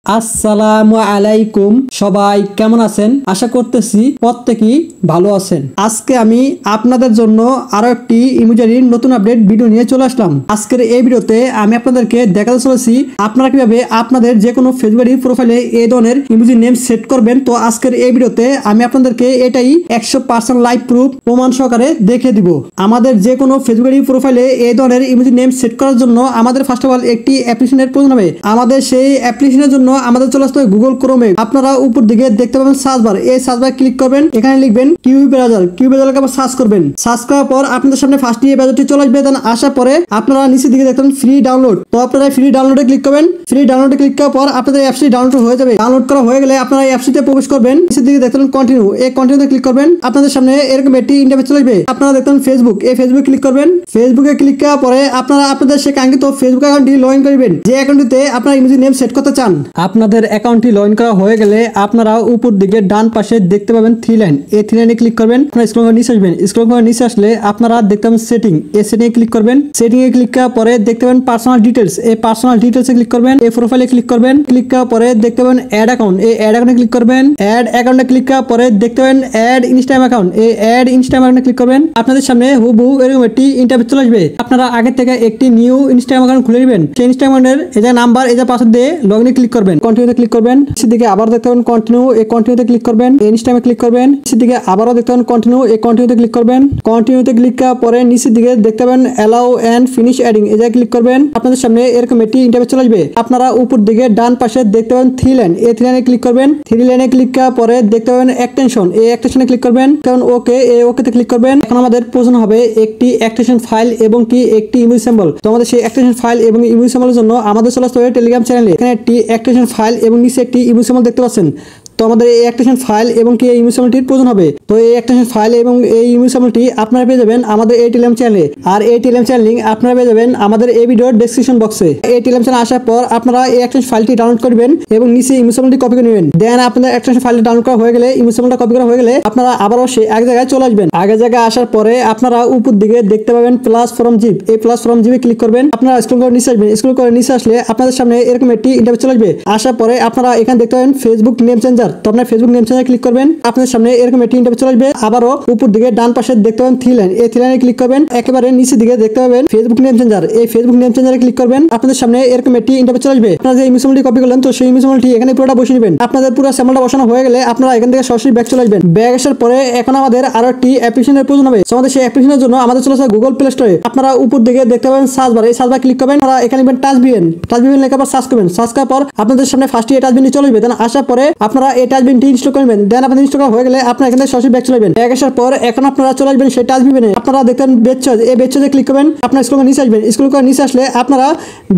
আসসালামু আলাইকুম, সবাই কেমন আছেন? আশা করতেছি প্রত্যেকেই ভালো আছেন। আজকে আমি আপনাদের জন্য আরো একটি ইমোজির নতুন আপডেট ভিডিও নিয়ে চলে আসলাম। আজকের এই ভিডিওতে আমি আপনাদেরকে দেখাতে চলেছি আপনারা কিভাবে আপনাদের যে কোনো ফেসবুক প্রোফাইলে এই ধরনের ইমোজি নেম সেট করবেন। তো আজকের এই ভিডিওতে আমি আপনাদেরকে এটাই 100% লাইভ প্রুফ প্রমাণ সহকারে দেখে দিব। আমাদের যে কোনো ফেসবুক প্রোফাইলে এই ধরনের ইমোজি নেম সেট করার জন্য আমাদের ফার্স্ট অফ অল একটি অ্যাপ্লিকেশনের প্রয়োজন হবে। আমাদের সেই অ্যাপ্লিকেশনের জন্য আমাদের চলে আসতে হবে গুগল ক্রোমে। আপনারা উপর দিকে দেখতে পাবেন সার্চ বার, এই সার্চ বার ক্লিক করবেন, এখানে লিখবেন কিউ ব্রাউজারকে আবার সার্চ করবেন। সার্চ করার পর আপনাদের সামনে ফার্স্ট এই ব্রাউজারটি চলে আসবে। দেন আসার পরে আপনারা নিচের দিকে দেখবেন ফ্রি ডাউনলোড। তো আপনারা ফ্রি ডাউনলোডে ক্লিক করবেন। ফ্রি ডাউনলোডে ক্লিক করার পর আপনাদের অ্যাপসটি ডাউনলোড হয়ে যাবে। ডাউনলোড করা হয়ে গেলে আপনারা এই অ্যাপসটিতে প্রবেশ করবেন। নিচের দিকে দেখবেন কন্টিনিউ, এই কন্টিনিউতে ক্লিক করবেন। আপনাদের সামনে এরকম একটি ইন্টারফেস চলে আসবে। আপনারা দেখবেন ফেসবুক, এই ফেসবুকে ক্লিক করবেন। ফেসবুকে ক্লিক করার পরে আপনারা আপনাদের সেই কাঙ্ক্ষিত ফেসবুক অ্যাকাউন্টটি লগ ইন করবেন, যে অ্যাকাউন্টটিতে আপনারা ইমোজি নেম সেট করতে চান। আপনাদের অ্যাকাউন্টটি লগ ইন করা হয়ে গেলে আপনারা উপর দিকে ডান পাশে দেখতে পাবেন থ্রি লাইন, এই থ্রি লাইনে ক্লিক করবেন। আপনারা স্ক্রল করে নিচে আসবেন। স্ক্রল করে নিচে আসলে আপনারা দেখতে পাবেন সেটিং, এই সেটিংয়ে ক্লিক করবেন। সেটিংয়ে ক্লিক করার পরে দেখতে পাবেন পার্সোনাল ডিটেলস, এই পার্সোনাল ডিটেলসে ক্লিক করবেন। এই প্রোফাইলে ক্লিক করবেন। ক্লিক করার পরে দেখতে পাবেন অ্যাড অ্যাকাউন্ট, এই অ্যাড অ্যাকাউন্টে ক্লিক করবেন। অ্যাড অ্যাকাউন্টে ক্লিক করার পরে দেখতে পাবেন অ্যাড ইনস্টাগ্রাম অ্যাকাউন্ট, এই অ্যাড ইনস্টাগ্রাম অ্যাকাউন্টে ক্লিক করবেন। আপনাদের সামনে হুবহু এরকম একটি ইন্টারফেস চলে আসবে। আপনারা আগে থেকে একটি নিউ ইনস্টাগ্রাম অ্যাকাউন্ট খুলে নেবেন। সেই ইনস্টাগ্রামের এই যে নাম্বার, এই যে পাসওয়ার্ড দিয়ে লগ ইনে ক্লিক করবেন। কন্টিনিউতে ক্লিক করবেন। সেদিকে আবার দেখতে পাবেন কন্টিনিউ, এই কন্টিনিউতে ক্লিক করবেন। ইনস্টাগ্রামে ক্লিক করবেন। সেদিকে আবারও দেখতে পাবেন কন্টিনিউ, এই কন্টিনিউতে ক্লিক করবেন। কন্টিনিউতে ক্লিক করার পরে নিচের দিকে দেখতে পাবেন অ্যালাউ এন্ড ফিনিশ অ্যাডিং, এই জায়গায় ক্লিক করবেন। আপনাদের সামনে এরকম একটি ইন্টারফেস চলে আসবে। আপনারা উপর দিকে ডান পাশে দেখতে পাবেন থ্রি লাইন, এই থ্রি লাইনে ক্লিক করবেন। থ্রি লাইনে ক্লিক করার পরে দেখতে পাবেন এক্সটেনশন, এই এক্সটেনশনে ক্লিক করবেন। কারণ ওকে, এই ওকেতে ক্লিক করবেন। এখন আমাদের প্রয়োজন হবে একটি এক্সটেনশন ফাইল এবং কি একটি ইমেজ সিম্বল। তো আমাদের সেই এক্সটেনশন ফাইল এবং ইমেজ সিম্বলের জন্য আমাদের চলে আসতে হবে টেলিগ্রাম চ্যানেলে। এখানে একটি এক্সটেনশন ফাইল এবং নিচে একটি ইমেজ সিম্বল দেখতে পাচ্ছেন। তো আমাদের এই এক্সটেনশন ফাইল এবং কি এই ইমেজ সিম্বলটির প্রয়োজন হবে। তো এই এক্সটেনশন ফাইল এবং এই ইমেজ সিম্বলটি আপনারা পেয়ে যাবেন আমাদের এই টেলিগ্রাম চ্যানেলে। আর এই টেলিগ্রাম চ্যানেল লিংক আপনারা পেয়ে যাবেন আমাদের এই ভিডিওর ডেসক্রিপশন বক্সে। এই টেলিগ্রাম চ্যানেল আসার পর আপনারা এই এক্সটেনশন ফাইলটি ডাউনলোড করবেন এবং নিচে ইমেজ সিম্বলটি কপি করে নেবেন। দেন আপনাদের এক্সটেনশন ফাইলটি ডাউনলোড করা হয়ে গেলে, ইমেজ সিম্বলটা কপি করা হয়ে গেলে আপনারা আবারও সেই এক জায়গায় চলে আসবেন। আগের জায়গায় আসার পরে আপনারা উপর দিকে দেখতে পাবেন প্লাস ফ্রম জিপ, এই প্লাস ফ্রম জিপে ক্লিক করবেন। আপনারা স্ক্রল করে নিচে আসবেন। স্ক্রল করে নিচে আসলে আপনাদের সামনে এরকম একটি ইন্টারফেস চলে আসবে। আসার পরে আপনারা এখানে দেখতে পাবেন ফেসবুক নেম চেঞ্জার। তো আপনার ফেসবুক নেম চেঞ্জার ক্লিক করবেন। আপনাদের সামনে এরকম একটি ইন্টারফেস চলে আসবে। আবারও উপর দিকে ডান পাশে দেখতে পাবেন থ্রি লাইন, এই থ্রি লাইনে ক্লিক করবেন। একেবারে নিচের দিকে দেখতে পাবেন ফেসবুক নেম চেঞ্জার, এই ফেসবুক নেম চেঞ্জারে ক্লিক করবেন। আপনাদের সামনে এরকম একটি ইন্টারফেস চলে আসবে। আপনারা যে ইমেজ সিম্বলটি কপি করলেন, তো সেই ইমেজ সিম্বলটি এখানে পুরোটা বসিয়ে নেবেন। আপনাদের পুরো সিম্বলটা বসানো হয়ে গেলে আপনারা এখান থেকে সরাসরি ব্যাক চলে আসবেন। ব্যাক আসার পরে এখন আমাদের আরো একটি অ্যাপ্লিকেশনের প্রয়োজন হবে। আমাদের সেই অ্যাপ্লিকেশনের জন্য আমাদের চলে আসবে গুগল প্লে স্টোরে। আপনারা উপর দিকে দেখতে পাবেন সার্চ বার, এই সার্চ বার ক্লিক করবেন। আপনারা এখানে লিখবেন টাচবিন, টাচবিন লেখার পর সার্চ করবেন। সার্চ করার পর আপনাদের সামনে ফার্স্টে এই টাচবিনটি চলে আসবে। দেন আসার পরে আপনারা এই টাচবিনটি ইনস্টল করবেন। দেন আপনাদের ইনস্টল করা হয়ে গেলে আপনারা এখান থেকে সরাসরি ব্যাক চলে আসবেন। ব্যাক আসার পর এখন আপনারা চলে আসবেন সেই টাচবিনে। আপনারা দেখবেন বেচজ, এই বেচজে ক্লিক করবেন। আপনারা স্ক্রল করে নিচে আসবেন। স্ক্রল করে নিচে আসলে আপনারা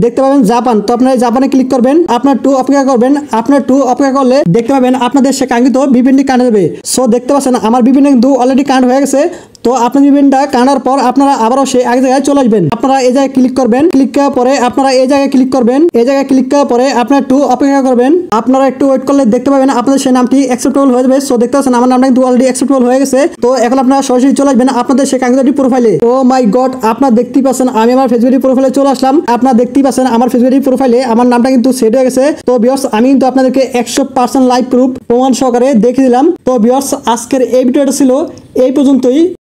দেখতে পাবেন জাপান। তো আপনারা জাপানে ক্লিক করবেন। আপনার টু অপেক্ষা করবেন। আপনার টু অপেক্ষা করলে দেখতে পাবেন আপনাদের সে কাঙ্ক্ষিত বিপিএনটি কানেক্ট হবে। সো দেখতে পাচ্ছেন আমার বিপিএন কিন্তু অলরেডি কানেক্ট হয়ে গেছে। তো আপনার বিপিএনটা কানার পর আপনারা আবারও সেই এক জায়গায় চলে আসবেন। আপনারা এই জায়গায় ক্লিক করবেন। ক্লিক করার পরে আপনারা এই জায়গায় ক্লিক করবেন। এই জায়গায় ক্লিক করার পরে আপনারা একটু অপেক্ষা করবেন। আপনারা একটু ওয়েট করলে দেখতে পাবেন আপনাদের সেই নামটি অ্যাকসেপ্টেবল হয়ে যাবে। সো দেখতে পাচ্ছেন আমার নামটা কিন্তু অলরেডি অ্যাকসেপ্টেবল হয়ে গেছে। তো এখন আপনারা সরাসরি চলে আসবেন আপনাদের সেই কাঙ্ক্ষিত প্রোফাইলে। ও মাই গড, আপনারা দেখতেই পাচ্ছেন আমি আমার ফেসবুক প্রোফাইলে চলে আসলাম। আপনারা দেখতেই পাচ্ছেন আমার ফেসবুক প্রোফাইলে আমার নামটা কিন্তু সেট হয়ে গেছে। তো ভিউয়ার্স, আমি কিন্তু আপনাদেরকে 100% লাইভ প্রুফ প্রমাণ সহকারে দেখিয়ে দিলাম। তো ভিউয়ার্স, আজকের এই ভিডিওটা ছিল এই পর্যন্তই।